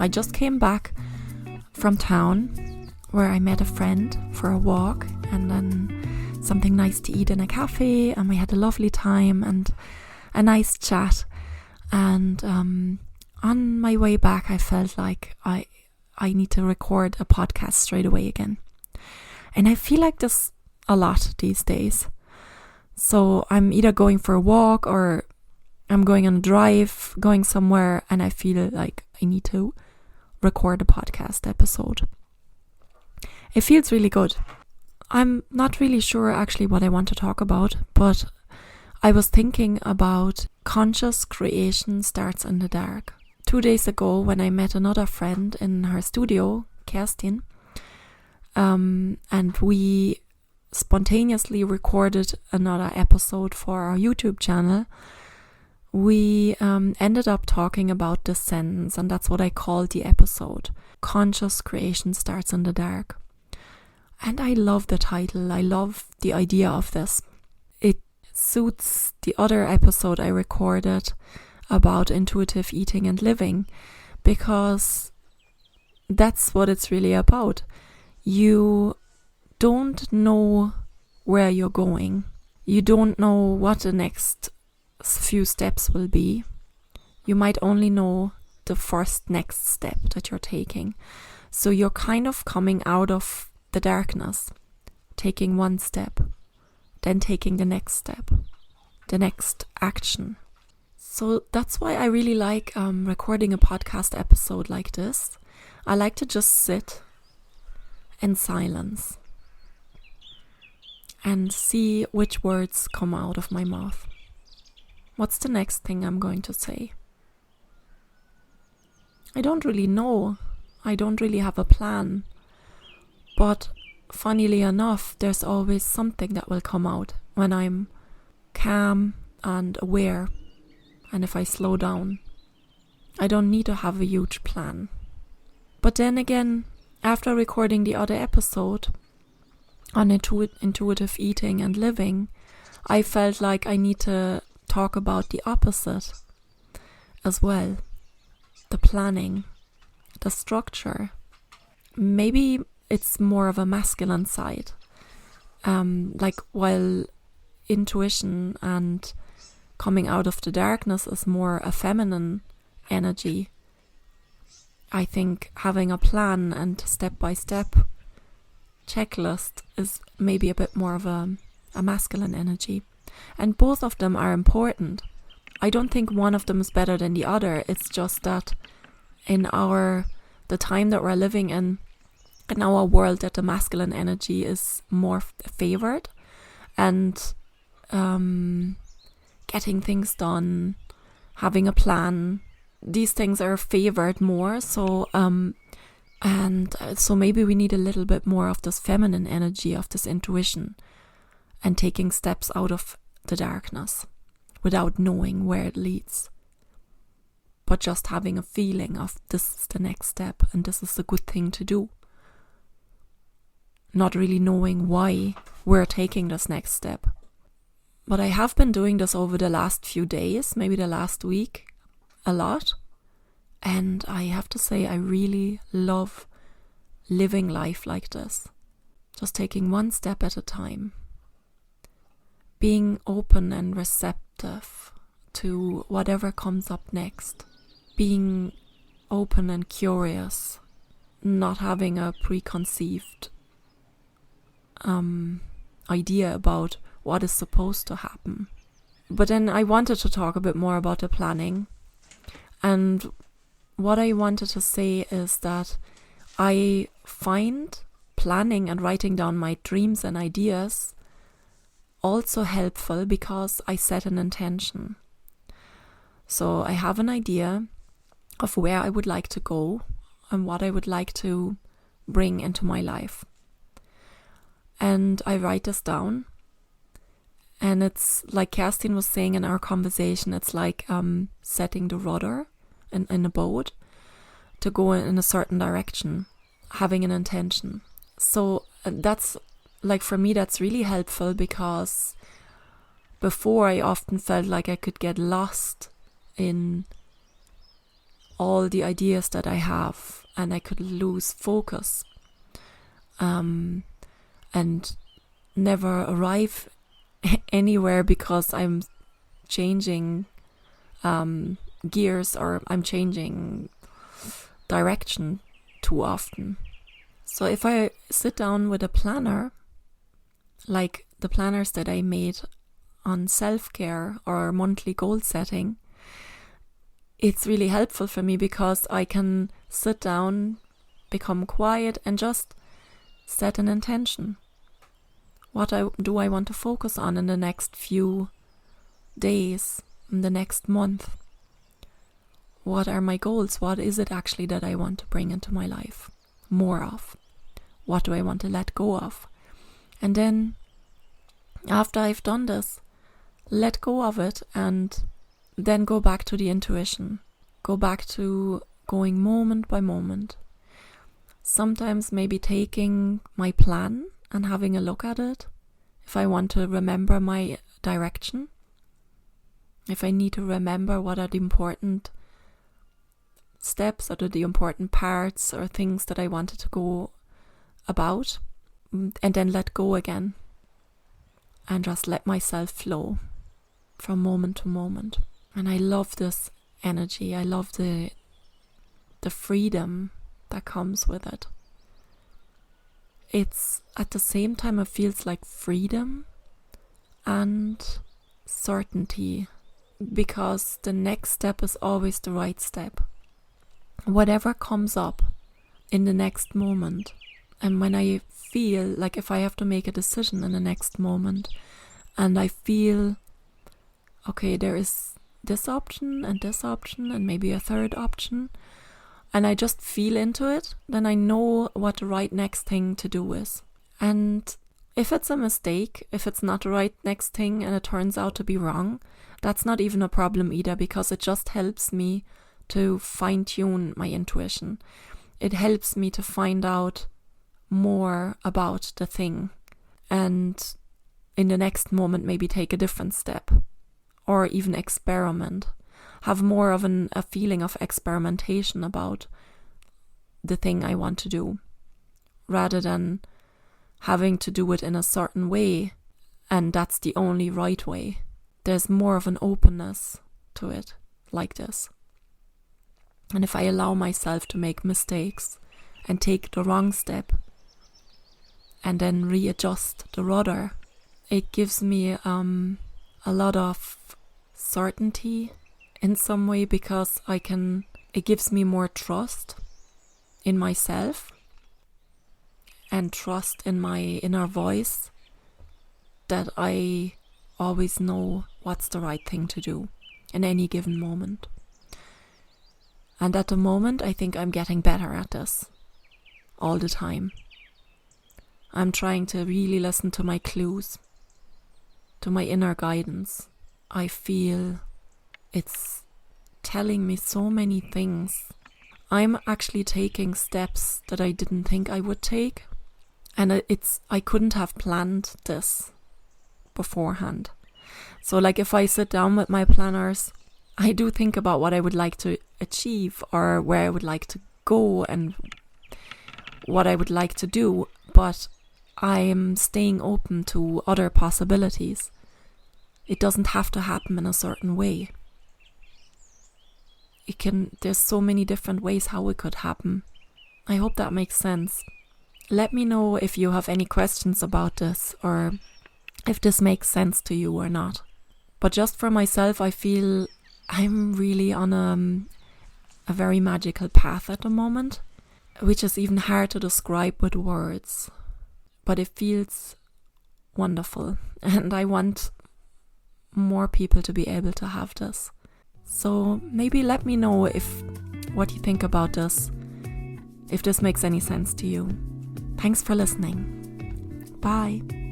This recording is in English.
I just came back from town where I met a friend for a walk and then something nice to eat in a cafe, and we had a lovely time and a nice chat. And on my way back, I felt like I need to record a podcast straight away again. And I feel like this a lot these days. So I'm either going for a walk or I'm going on a drive, going somewhere, and I feel like I need to record a podcast episode. It feels really good. I'm not really sure actually what I want to talk about, but I was thinking about conscious creation starts in the dark. 2 days ago, when I met another friend in her studio, Kerstin, and we spontaneously recorded another episode for our YouTube channel, we ended up talking about this sentence, and that's what I called the episode. Conscious creation starts in the dark. And I love the title. I love the idea of this. It suits the other episode I recorded about intuitive eating and living, because that's what it's really about. You don't know where you're going. You don't know what the next few steps will be. You might only know the first next step that you're taking. So you're kind of coming out of the darkness, taking one step, then taking the next step, the next action. So that's why I really like recording a podcast episode like this. I like to just sit in silence and see which words come out of my mouth. What's the next thing I'm going to say? I don't really know. I don't really have a plan. But funnily enough, there's always something that will come out when I'm calm and aware, and if I slow down. I don't need to have a huge plan. But then again, after recording the other episode on intuitive eating and living, I felt like I need to talk about the opposite as well. The planning, the structure. Maybe it's more of a masculine side. Like while intuition and coming out of the darkness is more a feminine energy, I think having a plan and step-by-step checklist is maybe a bit more of a masculine energy. And both of them are important. I don't think one of them is better than the other. It's just that in the time that we're living in our world, that the masculine energy is more favored, and getting things done, having a plan, these things are favored more. So so maybe we need a little bit more of this feminine energy, of this intuition, and taking steps out of the darkness without knowing where it leads, but just having a feeling of this is the next step and this is a good thing to do. Not really knowing why we're taking this next step. But I have been doing this over the last few days, maybe the last week, a lot. And I have to say, I really love living life like this. Just taking one step at a time. Being open and receptive to whatever comes up next. Being open and curious. Not having a preconceived idea about what is supposed to happen. But then I wanted to talk a bit more about the planning. And what I wanted to say is that I find planning and writing down my dreams and ideas also helpful because I set an intention. So I have an idea of where I would like to go and what I would like to bring into my life. And I write this down. And it's like Kerstin was saying in our conversation, it's like setting the rudder in a boat to go in a certain direction, having an intention. So that's, like, for me, that's really helpful, because before I often felt like I could get lost in all the ideas that I have, and I could lose focus and never arrive anywhere because I'm changing gears, or I'm changing direction too often. So if I sit down with a planner, like the planners that I made on self-care or monthly goal setting, it's really helpful for me because I can sit down, become quiet, and just set an intention. What do I want to focus on in the next few days, in the next month? What are my goals? What is it actually that I want to bring into my life more of? What do I want to let go of? And then, after I've done this, let go of it and then go back to the intuition. Go back to going moment by moment. Sometimes maybe taking my plan and having a look at it. If I want to remember my direction. If I need to remember what are the important steps or the important parts or things that I wanted to go about, and then let go again and just let myself flow from moment to moment. And I love this energy. I love the freedom that comes with it. It's at the same time it feels like freedom and certainty, because the next step is always the right step. Whatever comes up in the next moment, and when I feel like if I have to make a decision in the next moment and I feel, okay, there is this option and maybe a third option, and I just feel into it, then I know what the right next thing to do is. And if it's a mistake, if it's not the right next thing and it turns out to be wrong, that's not even a problem either, because it just helps me to fine-tune my intuition. It helps me to find out more about the thing, and in the next moment maybe take a different step, or even experiment, have more of a feeling of experimentation about the thing I want to do, rather than having to do it in a certain way and that's the only right way. There's more of an openness to it like this. And if I allow myself to make mistakes and take the wrong step and then readjust the rudder, it gives me a lot of certainty in some way, because it gives me more trust in myself and trust in my inner voice that I always know what's the right thing to do in any given moment. And at the moment, I think I'm getting better at this all the time. I'm trying to really listen to my clues, to my inner guidance. I feel it's telling me so many things. I'm actually taking steps that I didn't think I would take. And I couldn't have planned this beforehand. So like if I sit down with my planners, I do think about what I would like to achieve or where I would like to go and what I would like to do, but I am staying open to other possibilities. It doesn't have to happen in a certain way. There's so many different ways how it could happen. I hope that makes sense. Let me know if you have any questions about this or if this makes sense to you or not. But just for myself, I feel I'm really on a very magical path at the moment, which is even hard to describe with words. But it feels wonderful, and I want more people to be able to have this. So maybe let me know what you think about this, if this makes any sense to you. Thanks for listening. Bye.